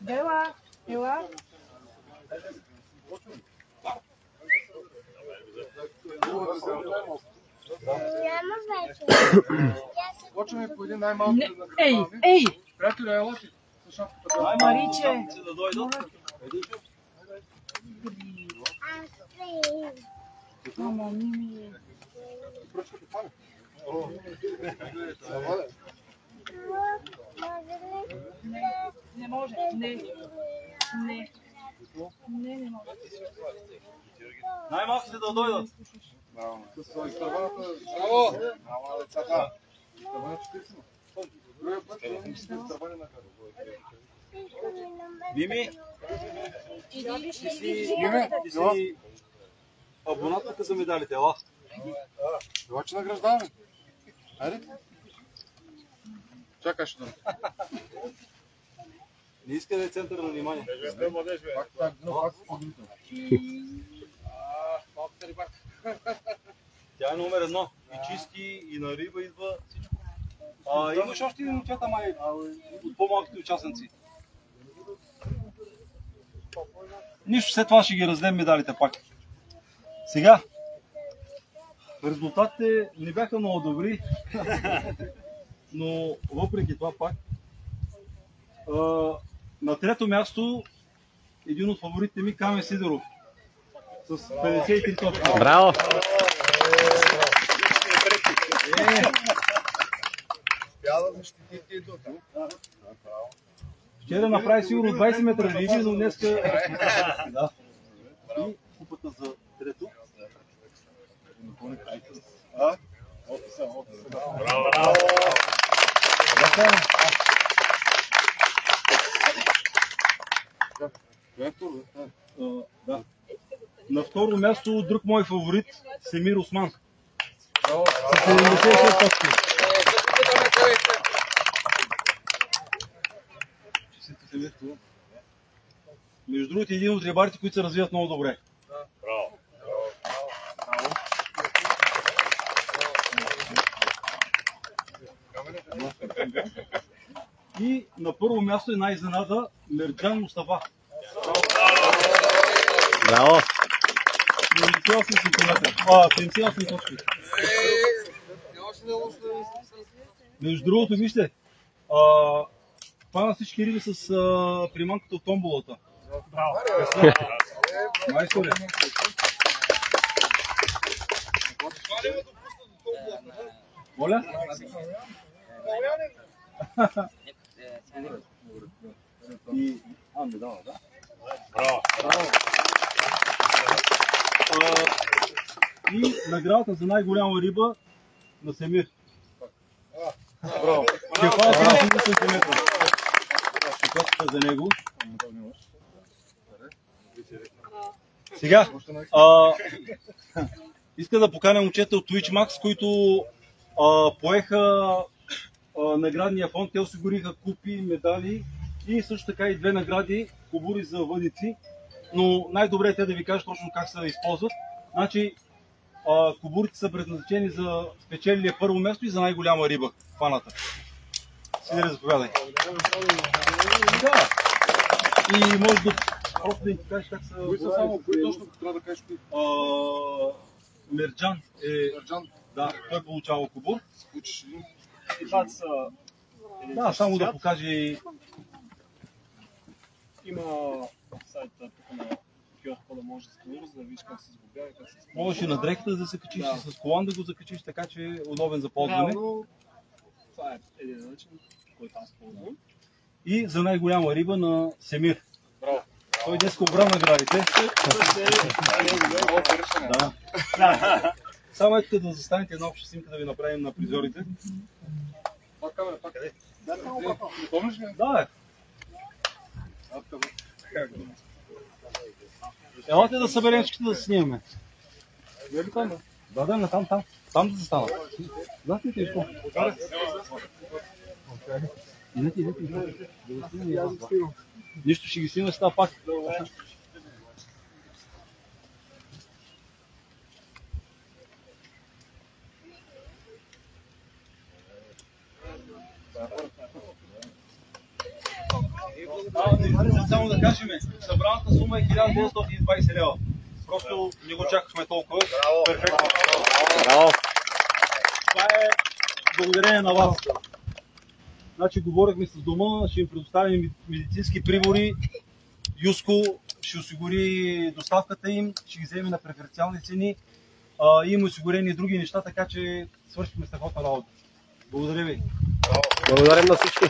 Ела, ела. Няма вече. Почваме по един най-малко. Ей! Приятели, ела ти. Мариче! Да дойдат. Мамо, Мими. Не може. Не. Не може. Най-малките да дойдат. Браво! Браво, децата! Мими, ти си абонат за медалите, ела. Това, че награждаваме. Хайде. Чакай, ще дам. Не иска да е център на внимание. Тя е номер 1. И чисти, и на риба идва всичко. Имаш още един момчета, май, от по-малките участници. Нищо, след това ще ги раздадем медалите пак. Сега, резултатите не бяха много добри, но въпреки това пак. На трето място един от фаворитите ми, Камен Сидоров, с 53 точки. Браво! Вчера направи сигурно 20 метра риби, но днеска... Да. И купата за трето. Браво! Да. На второ място друг мой фаворит, Семир Осман. С 76 точки. Между другото, един от рибарите, които се развиват много добре. Браво! И на първо място една изненада, Мерджан Мустафа. Браво! 58 см. 58 точки. Между другото, вижте, хвана всички риби с приманката от томболата. Браво! Майсторе. Моля? Не дава, да? Браво! И наградата за най-голяма риба на Семир. Браво! Кефал 30 см. Шикотата за него. Сега, иска да поканя момчета от Twitch Max, които поеха наградния фонд. Те осигуриха купи, медали и също така и 2 награди, кобури за въдици. Но най-добре е те да ви кажат точно как се използват. Значи, кобурите са предназначени за спечелилия първо място и за най-голяма риба, хваната. Сидери, заповядай. Да. И може да просто да им кажеш как са... Кои са само, кои точно трябва да кажеш кои? Мерджан е... Мерджан? Да, той получава кобур. Учиш ли? Да, само да покаже... Има сайта тук на QR кода, може да сканираш, за да видиш как се сгубява и как се използва. Можеш и на дрехата да закачиш, и с колан да го закачиш, така че е удобен за ползване. Това е един начин, който аз ползвам. И за най-голяма риба на Семир. Браво! Той днес обра наградите. Да. Само ето да застанете една обща снимка да ви направим на призорите. Пак камера, пак. Къде? Не помниш ли? Да, елате да съберем всичките да снимаме. Да, там. Там да застана. Знаете ли какво? Идете. Нищо ще ги снимаме, става пак. Само да кажем, събраната сума е 1920 лева. Просто не го чакахме толкова. Браво! Перфектно. Браво! Това е благодарение на вас. Значи говорихме с дома, ще им предоставим медицински прибори. Юско ще осигури доставката им, ще ги вземе на преференциални цени. Има осигурени и други неща, така че свършихме страхотна работа. Благодаря ви. Благодарим на всички.